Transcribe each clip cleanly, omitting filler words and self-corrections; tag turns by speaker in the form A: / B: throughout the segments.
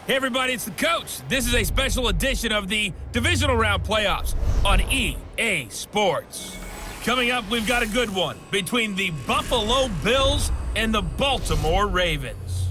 A: Hey everybody, it's the coach. This is a special edition of the divisional round playoffs on EA Sports. Coming up, we've got a good one between the Buffalo Bills and the Baltimore Ravens.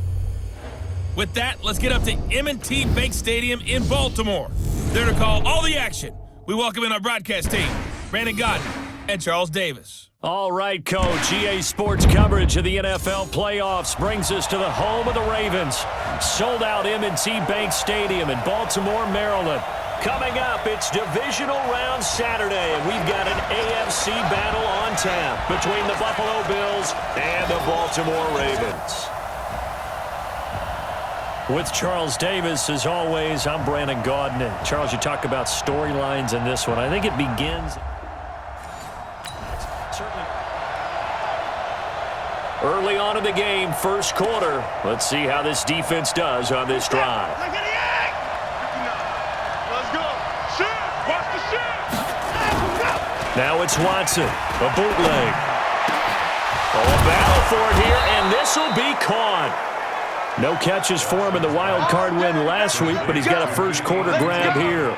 A: With that, let's get up to M&T Bank Stadium in Baltimore. There to call all the action. We welcome in our broadcast team, Brandon Godden and Charles Davis.
B: All right, Coach. EA Sports coverage of the NFL playoffs brings us to the home of the Ravens. Sold out M&T Bank Stadium in Baltimore, Maryland. Coming up, it's divisional round Saturday, and we've got an AFC battle on tap between the Buffalo Bills and the Baltimore Ravens. With Charles Davis, as always, I'm Brandon Godden. And Charles, you talk about storylines in this one. I think it begins early on in the game, first quarter. Let's see how this defense does on this drive.
C: Let's go. Shoot. Watch the shoot.
B: Now it's Watson, a bootleg. Oh, a battle for it here, and this will be caught. No catches for him in the wild card win last week, but he's got a first quarter grab here.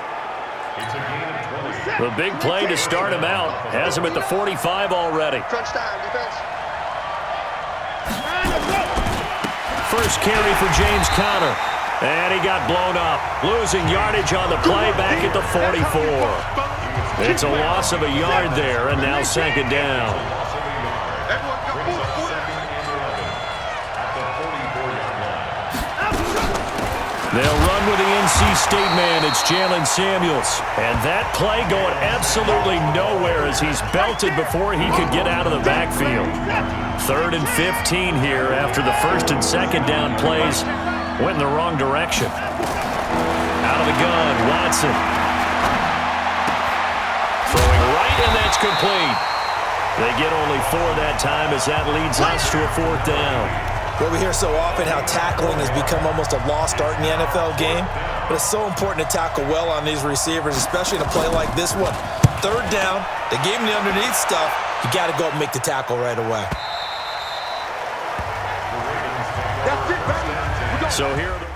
B: The big play to start him out has him at the 45 already.
C: Crunch time, defense.
B: First carry for James Conner. And he got blown up. Losing yardage on the play back at the 44. It's a loss of a yard there, and now second down. They'll run with the NC State man. It's Jalen Samuels. And that play going absolutely nowhere as he's belted before he could get out of the backfield. 3rd and 15 here after the first and second down plays went in the wrong direction. Out of the gun, Watson. Throwing right, and that's complete. They get only 4 that time as that leads us to a 4th down.
D: Well, we hear so often how tackling has become almost a lost art in the NFL game, but it's so important to tackle well on these receivers, especially in a play like this one. 3rd down, they gave him the underneath stuff. You got to go up and make the tackle right away.
C: That's it, baby.
B: So here are the...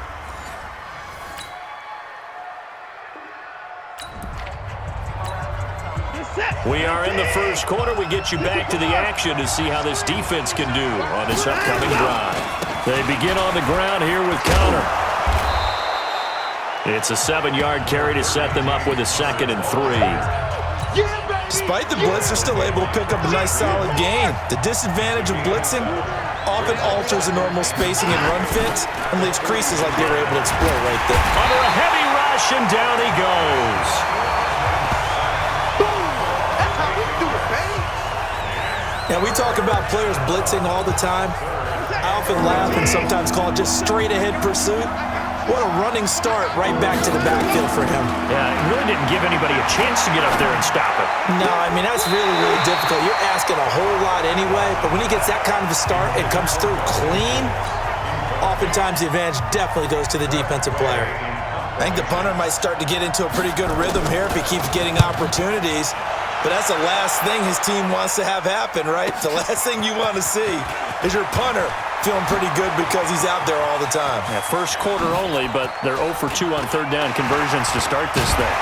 B: We are in the first quarter. We get you back to the action to see how this defense can do on this upcoming drive. They begin on the ground here with Conner. It's a 7-yard carry to set them up with a 2nd and 3.
D: Despite the blitz, they're still able to pick up a nice solid gain. The disadvantage of blitzing often alters the normal spacing and run fits and leaves creases like they were able to exploit right there.
B: Under a heavy rush, and down he goes.
D: Now, we talk about players blitzing all the time. I often laugh and sometimes call it just straight-ahead pursuit. What a running start right back to the backfield for him.
B: Yeah, it really didn't give anybody a chance to get up there and stop it.
D: No, I mean, that's really, really difficult. You're asking a whole lot anyway, but when he gets that kind of a start and comes through clean, oftentimes the advantage definitely goes to the defensive player. I think the punter might start to get into a pretty good rhythm here if he keeps getting opportunities. But that's the last thing his team wants to have happen, right? The last thing you want to see is your punter feeling pretty good because he's out there all the time.
B: Yeah, first quarter only, but they're 0 for 2 on 3rd down conversions to start this thing.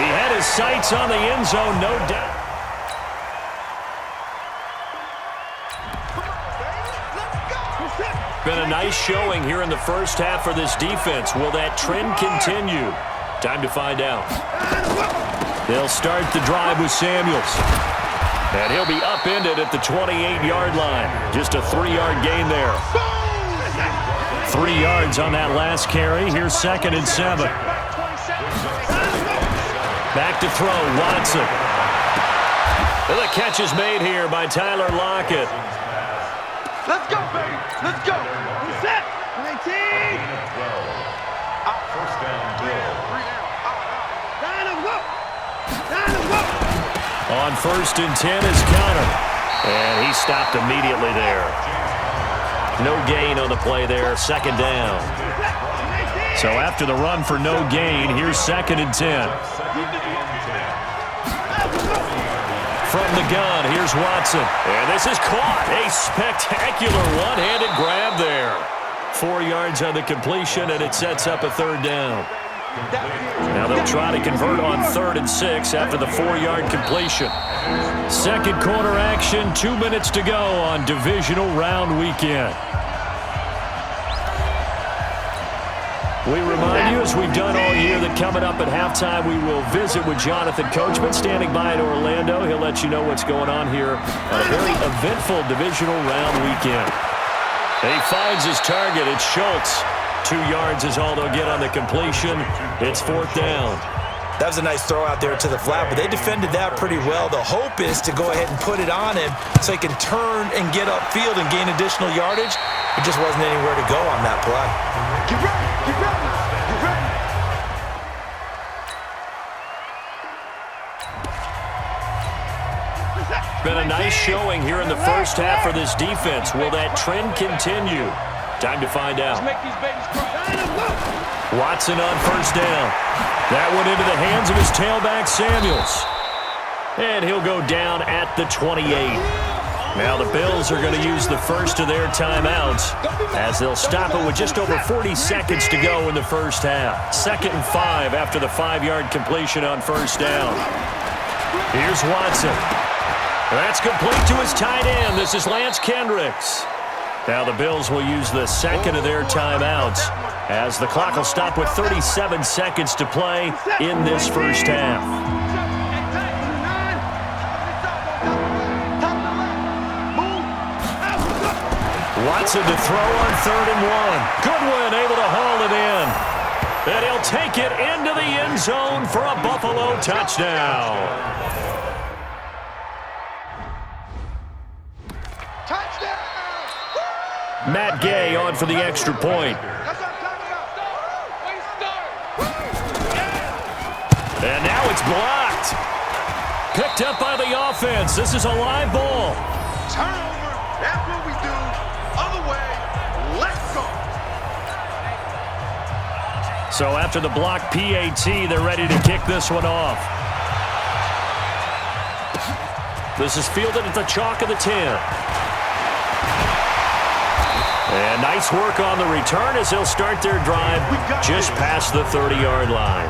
B: He had his sights on the end zone, no doubt. Been a nice showing here in the first half for this defense. Will that trend continue? Time to find out. They'll start the drive with Samuels. And he'll be upended at the 28-yard line. Just a 3-yard gain there. 3 yards on that last carry. Here's 2nd and 7. Back to throw, Watson. And the catch is made here by Tyler Lockett.
C: Let's go, baby. Let's go. Set. 19.
E: First down, Bill.
B: On 1st and 10 is Conner. And he stopped immediately there. No gain on the play there, 2nd down. So after the run for no gain, here's 2nd and 10. From the gun, here's Watson. And this is caught. A spectacular one-handed grab there. 4 yards on the completion, and it sets up a 3rd down. Now they'll try to convert on 3rd and 6 after the 4-yard completion. Second quarter action, 2 minutes to go on divisional round weekend. We remind you, as we've done all year, that coming up at halftime, we will visit with Jonathan Coachman standing by in Orlando. He'll let you know what's going on here on a very eventful divisional round weekend. And he finds his target. It's Schultz. 2 yards is all they'll get on the completion. It's 4th down.
D: That was a nice throw out there to the flat, but they defended that pretty well. The hope is to go ahead and put it on him so he can turn and get upfield and gain additional yardage. It just wasn't anywhere to go on that play.
C: Get ready, get ready, get ready.
B: Been a nice showing here in the first half for this defense. Will that trend continue? Time to find out. Watson on 1st down. That went into the hands of his tailback, Samuels. And he'll go down at the 28. Now the Bills are going to use the first of their timeouts as they'll stop it with just over 40 seconds to go in the first half. 2nd and 5 after the 5-yard completion on 1st down. Here's Watson. That's complete to his tight end. This is Lance Kendricks. Now the Bills will use the second of their timeouts as the clock will stop with 37 seconds to play in this first half. Watson to throw on 3rd and 1. Goodwin able to haul it in. And he'll take it into the end zone for a Buffalo touchdown. Matt Gay on for the extra point. And now it's blocked. Picked up by the offense. This is a live ball.
C: Turnover, that's what we do. Other way, let's go.
B: So after the block PAT, they're ready to kick this one off. This is fielded at the chalk of the 10. And nice work on the return as they'll start their drive just past the 30-yard line.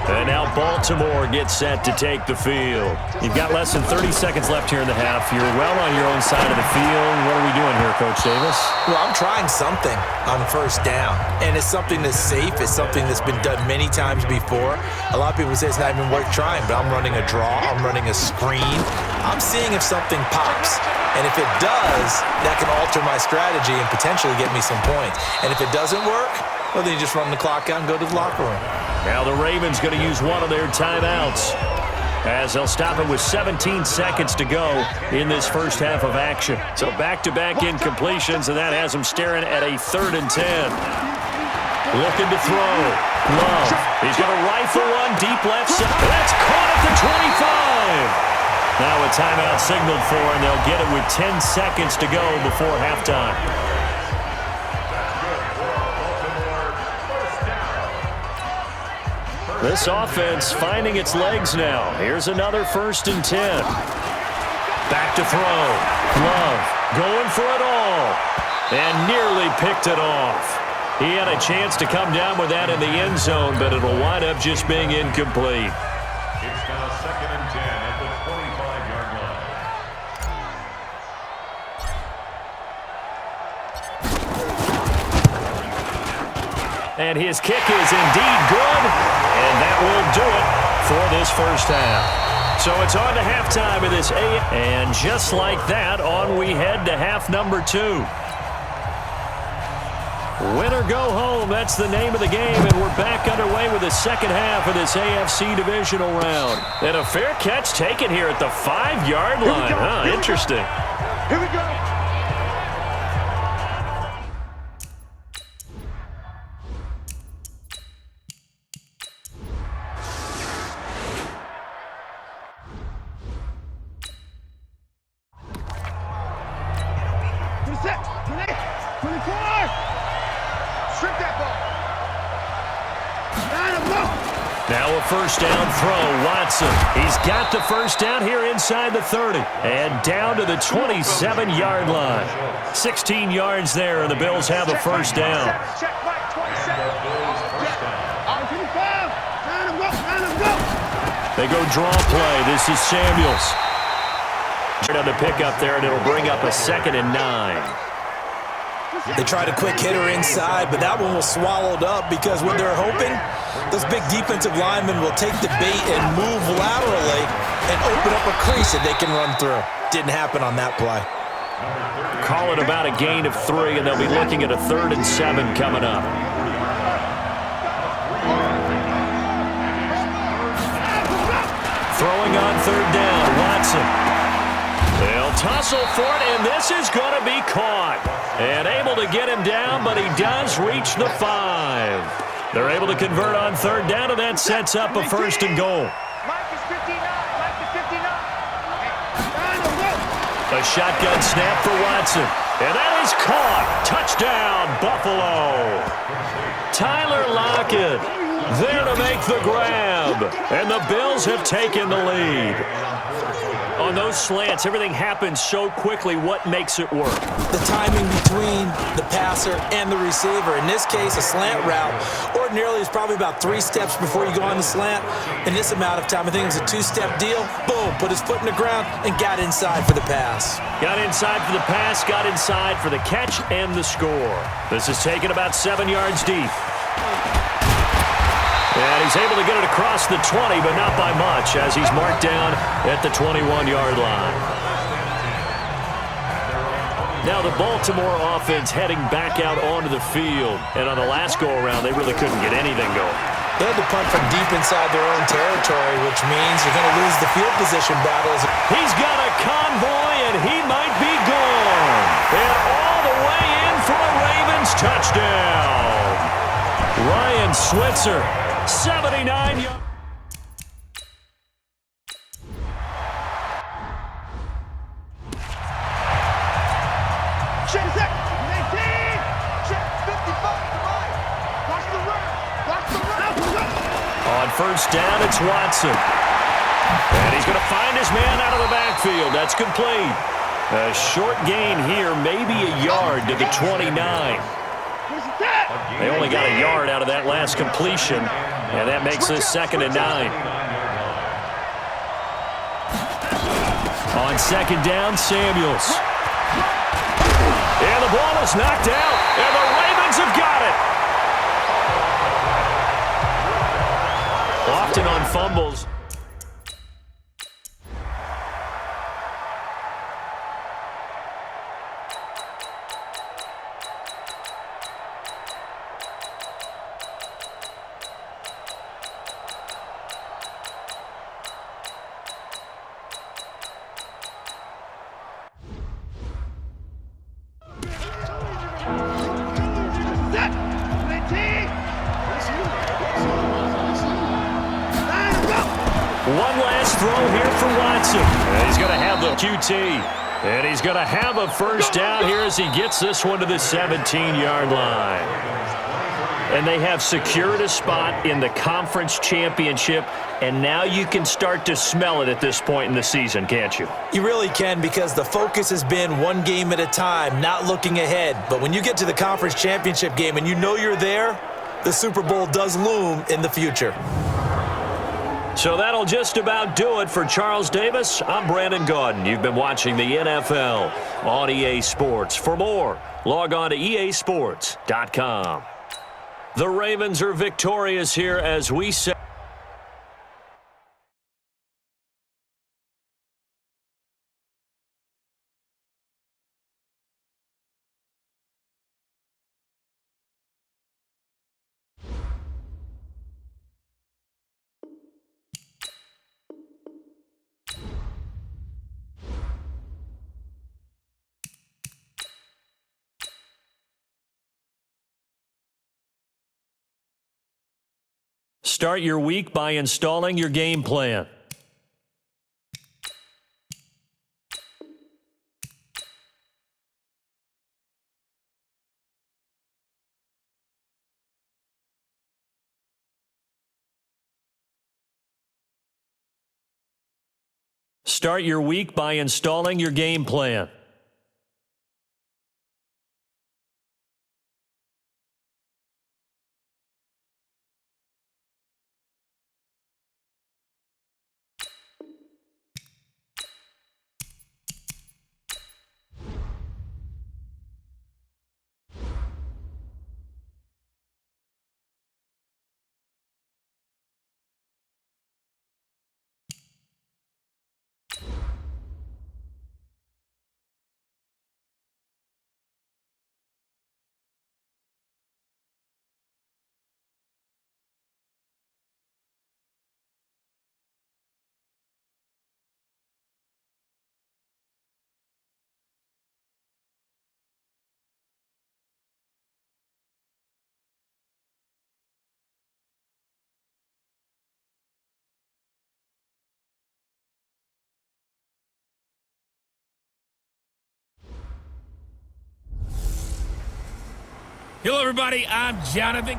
B: And now Baltimore gets set to take the field. You've got less than 30 seconds left here in the half. You're well on your own side of the field. What are we doing here, Coach Davis?
D: Well, I'm trying something on 1st down, and it's something that's safe. It's something that's been done many times before. A lot of people say it's not even worth trying, but I'm running a draw. I'm running a screen. I'm seeing if something pops. And if it does, that can alter my strategy and potentially get me some points. And if it doesn't work, well, then you just run the clock out and go to the locker room.
B: Now the Ravens going to use one of their timeouts as they'll stop it with 17 seconds to go in this first half of action. So back-to-back incompletions, and that has them staring at a 3rd and 10. Looking to throw. Love. He's going to rifle one deep left side. That's caught at the 25. Now a timeout signaled for, and they'll get it with 10 seconds to go before halftime. This offense finding its legs now. Here's another 1st and 10. Back to throw. Love going for it all. And nearly picked it off. He had a chance to come down with that in the end zone, but it'll wind up just being incomplete.
E: It's now 2nd and 10 at the 25-yard line.
B: And his kick is indeed good, and that will do it for this first half. So it's on to halftime of this and just like that, on we head to half number 2. Win or go home, that's the name of the game, and we're back underway with the second half of this AFC divisional round. And a fair catch taken here at the 5-yard line. Huh, interesting.
C: Here we go. Strip that ball. Line him up.
B: Now a first down throw, Watson. He's got the first down here inside the 30. And down to the 27-yard line. 16 yards there, and the Bills have a first down. They go draw play. This is Samuels. On the pickup there, and it'll bring up a 2nd and 9.
D: They tried a quick hitter inside, but that one was swallowed up because what they're hoping, those big defensive linemen will take the bait and move laterally and open up a crease that they can run through. Didn't happen on that play.
B: Call it about a gain of 3, and they'll be looking at a 3rd and 7 coming up. Throwing on 3rd down, Watson. They'll tussle for it, and this is going to be caught. And able to get him down, but he does reach the 5. They're able to convert on 3rd down, and that sets up a 1st and goal. A shotgun snap for Watson. And that is caught. Touchdown, Buffalo. Tyler Lockett there to make the grab. And the Bills have taken the lead. On those slants, everything happens so quickly. What makes it work?
D: The timing between the passer and the receiver. In this case, a slant route ordinarily is probably about 3 steps before you go on the slant. In this amount of time, I think it was a 2-step deal. Boom, put his foot in the ground and got inside for the pass.
B: Got inside for the pass, got inside for the catch and the score. This is taken about 7 yards deep. And he's able to get it across the 20, but not by much, as he's marked down at the 21-yard line. Now the Baltimore offense heading back out onto the field. And on the last go-around, they really couldn't get anything going.
D: They had to punt from deep inside their own territory, which means you're going to lose the field position battles.
B: He's got a convoy, and he might be gone. And all the way in for a Ravens touchdown. Ryan Switzer. 79 yards.
C: Check that. 19. Check 55. Watch the run. Watch the run.
B: On first down, it's Watson. And he's going to find his man out of the backfield. That's complete. A short gain here, maybe a yard to the 29. They only got a yard out of that last completion, and that makes this 2nd and 9. On 2nd down, Samuels. And the ball is knocked out, and the Ravens have got it. Often on fumbles. One last throw here for Watson. And he's going to have the QT. And he's going to have a first down here as he gets this one to the 17-yard line. And they have secured a spot in the conference championship, and now you can start to smell it at this point in the season, can't you?
D: You really can, because the focus has been one game at a time, not looking ahead. But when you get to the conference championship game and you know you're there, the Super Bowl does loom in the future.
B: So that'll just about do it for Charles Davis. I'm Brandon Gaudin. You've been watching the NFL on EA Sports. For more, log on to easports.com. The Ravens are victorious here as we say. Start your week by installing your game plan. Start your week by installing your game plan.
A: Hello, everybody. I'm Jonathan.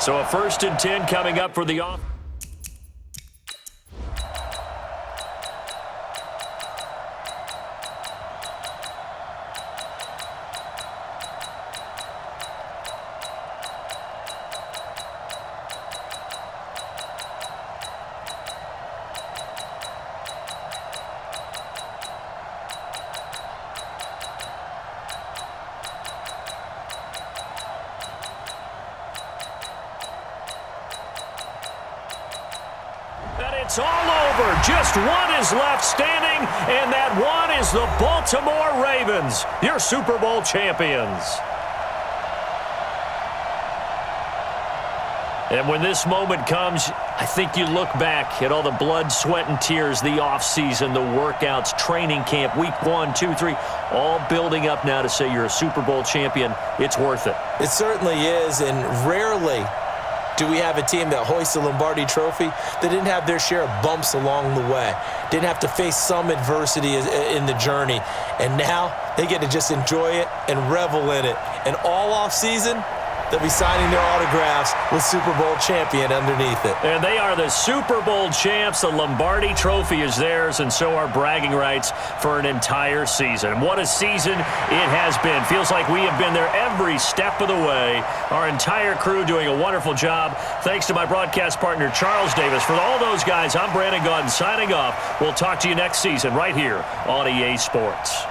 B: So a 1st and 10 coming up for the off. It's all over. Just one is left standing, and that one is the Baltimore Ravens, your Super Bowl champions. And when this moment comes, I think you look back at all the blood, sweat, and tears, the offseason, the workouts, training camp, week 1, 2, 3, all building up now to say you're a Super Bowl champion. It's worth it.
D: It certainly is, and rarely do we have a team that hoists a Lombardi trophy that didn't have their share of bumps along the way, didn't have to face some adversity in the journey, and now they get to just enjoy it and revel in it. And all offseason, they'll be signing their autographs with Super Bowl champion underneath it.
B: And they are the Super Bowl champs. The Lombardi trophy is theirs, and so are bragging rights for an entire season. What a season it has been. Feels like we have been there every step of the way. Our entire crew doing a wonderful job. Thanks to my broadcast partner, Charles Davis. For all those guys, I'm Brandon Gaudin signing off. We'll talk to you next season right here on EA Sports.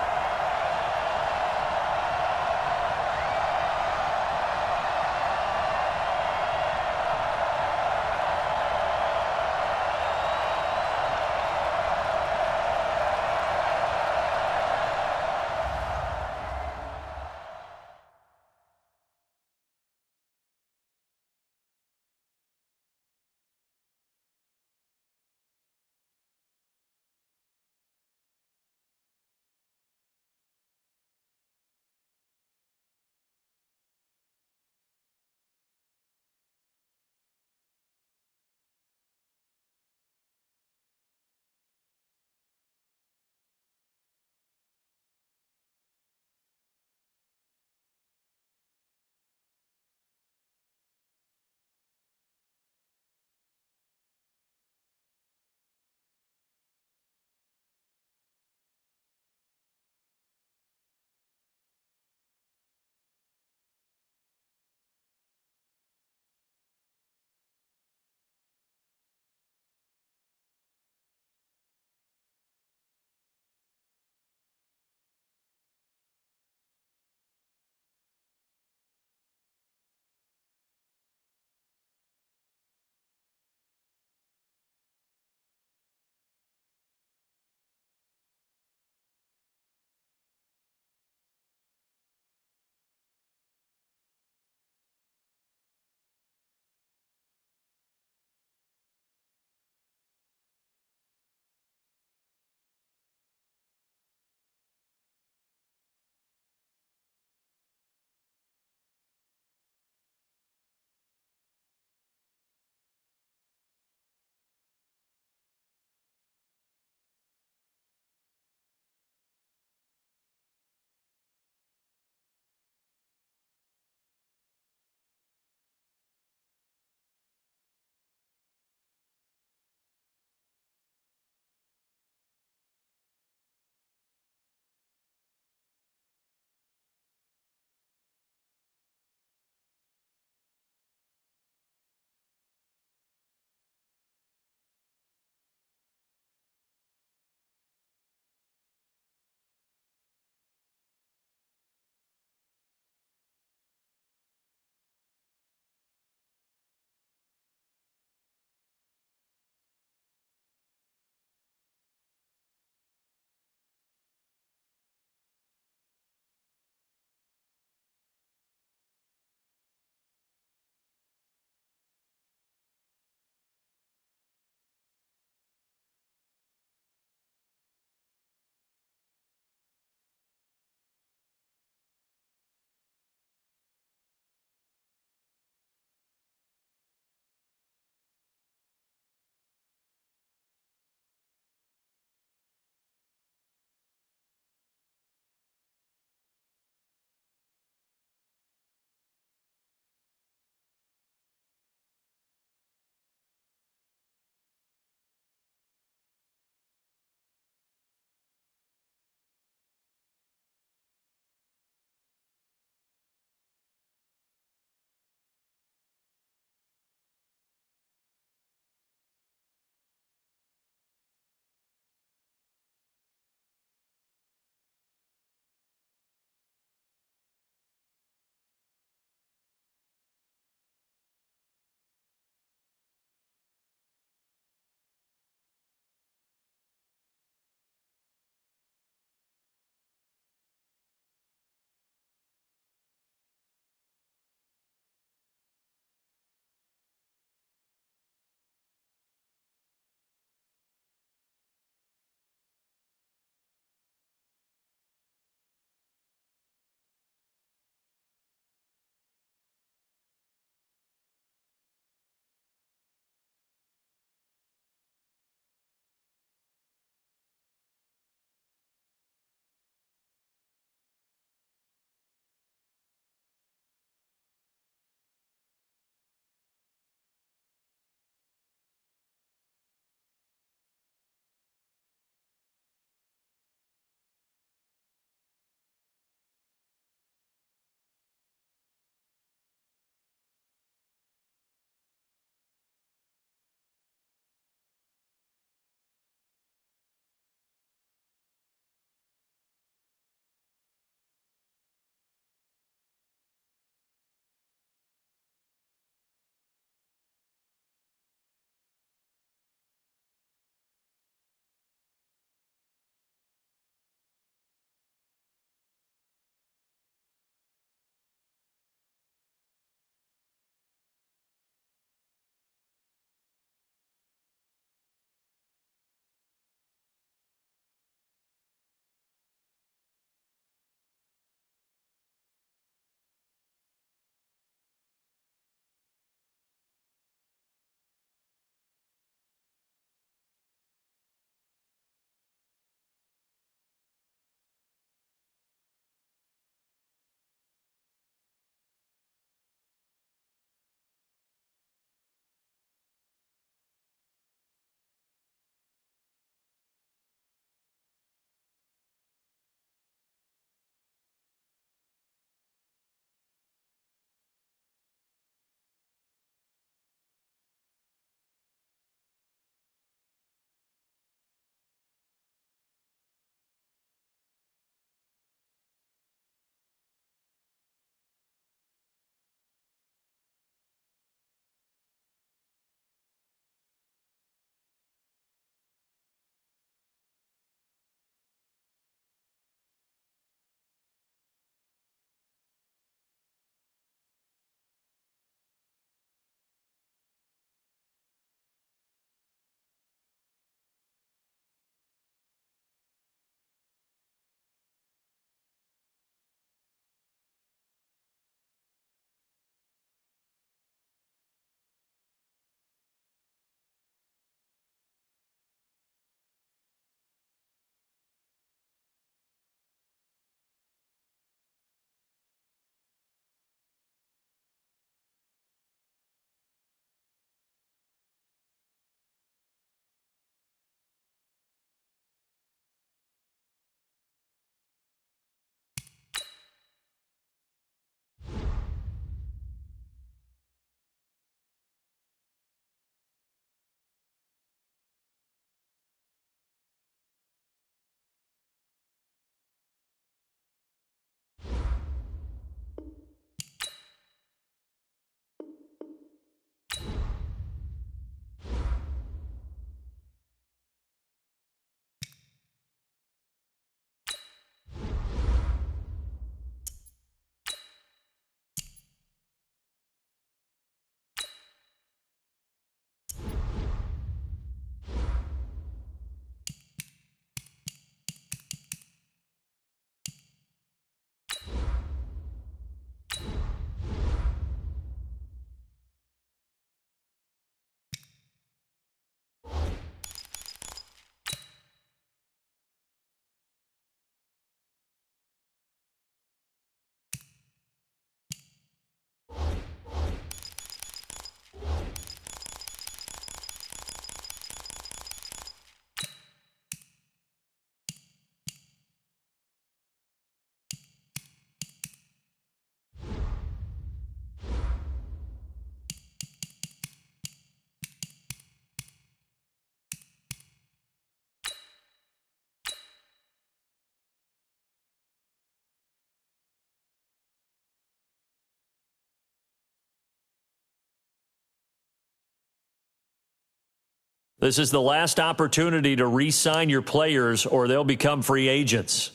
B: This is the last opportunity to re-sign your players or they'll become free agents.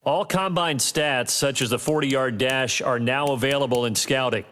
B: All combine stats, such as the 40-yard dash, are now available in scouting.